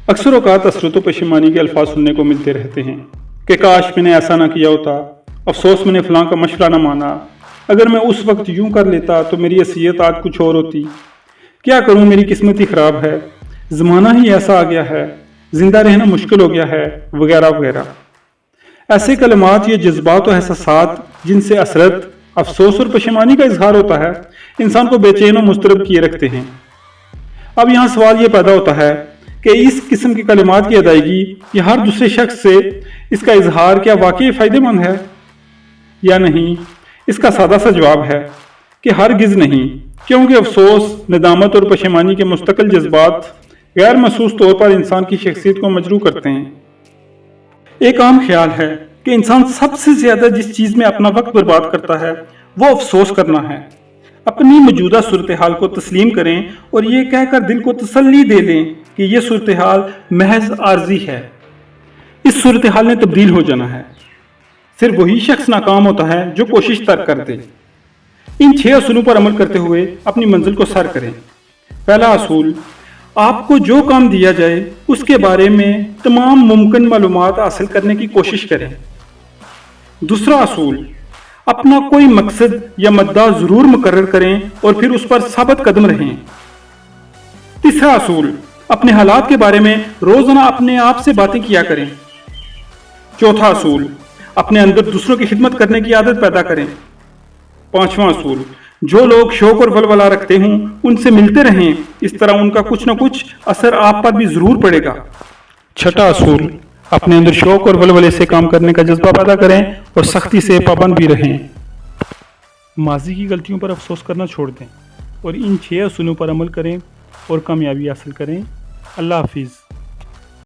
अक्सर औकात असरत पशेमानी के अल्फाज सुनने को मिलते रहते हैं कि काश मैंने ऐसा ना किया होता, अफसोस मैंने फलां का मशवरा ना माना, अगर मैं उस वक्त यूं कर लेता तो मेरी हैसियत आज कुछ और होती, क्या करूं मेरी किस्मत ही ख़राब है, ज़माना ही ऐसा आ गया है, ज़िंदा रहना मुश्किल हो गया है, वगैरह वगैरह। ऐसे कलमात या जज्बात और एहसासात जिनसे असरत, अफसोस और पशेमानी का इजहार होता है, इंसान को बेचैन और मुस्तरब किए रखते हैं। अब यहाँ सवाल ये पैदा होता है कि इस किस्म की कलिमात की अदायगी या हर दूसरे शख्स से इसका इजहार क्या वाकई फ़ायदेमंद है या नहीं। इसका सादा सा जवाब है कि हरगिज़ नहीं, क्योंकि अफसोस, नदामत और पशेमानी के मुस्तकिल जज्बात गैर महसूस तौर पर इंसान की शख्सियत को मजरू करते हैं। एक आम ख्याल है कि इंसान सबसे ज्यादा जिस चीज में अपना वक्त बर्बाद करता है वो अफसोस करना है। अपनी मौजूदा सूरत हाल को तस्लीम करें और ये कहकर दिल को तसल्ली दे लें कि ये सूरत हाल महज आर्जी है, इस सूरत हाल ने तब्दील हो जाना है। सिर्फ वही शख्स नाकाम होता है जो कोशिश तर्क कर दे। इन 6 असूलों पर अमल करते हुए अपनी मंजिल को सर करें। पहला असूल, आपको जो काम दिया जाए उसके बारे में तमाम मुमकिन मालूमात हासिल करने की कोशिश करें। दूसरा असूल, अपना कोई मकसद या मुद्दा जरूर मुकर्रर करें और फिर उस पर साबित कदम रहें। तीसरा असूल, अपने हालात के बारे में रोजाना अपने आप से बातें किया करें। चौथा असूल, अपने अंदर दूसरों की खिदमत करने की आदत पैदा करें। पांचवा असूल, जो लोग शौक और वलवला रखते हों उनसे मिलते रहें, इस तरह उनका कुछ न कुछ असर आप पर भी जरूर पड़ेगा। छठा असूल, अपने अंदर शौक और वलवले से काम करने का जज्बा पैदा करें और सख्ती से पाबंद भी रहें। माजी की गलतियों पर अफसोस करना छोड़ दें और इन 6 असूलों पर अमल करें और कामयाबी हासिल करें। अल्लाह हाफिज़।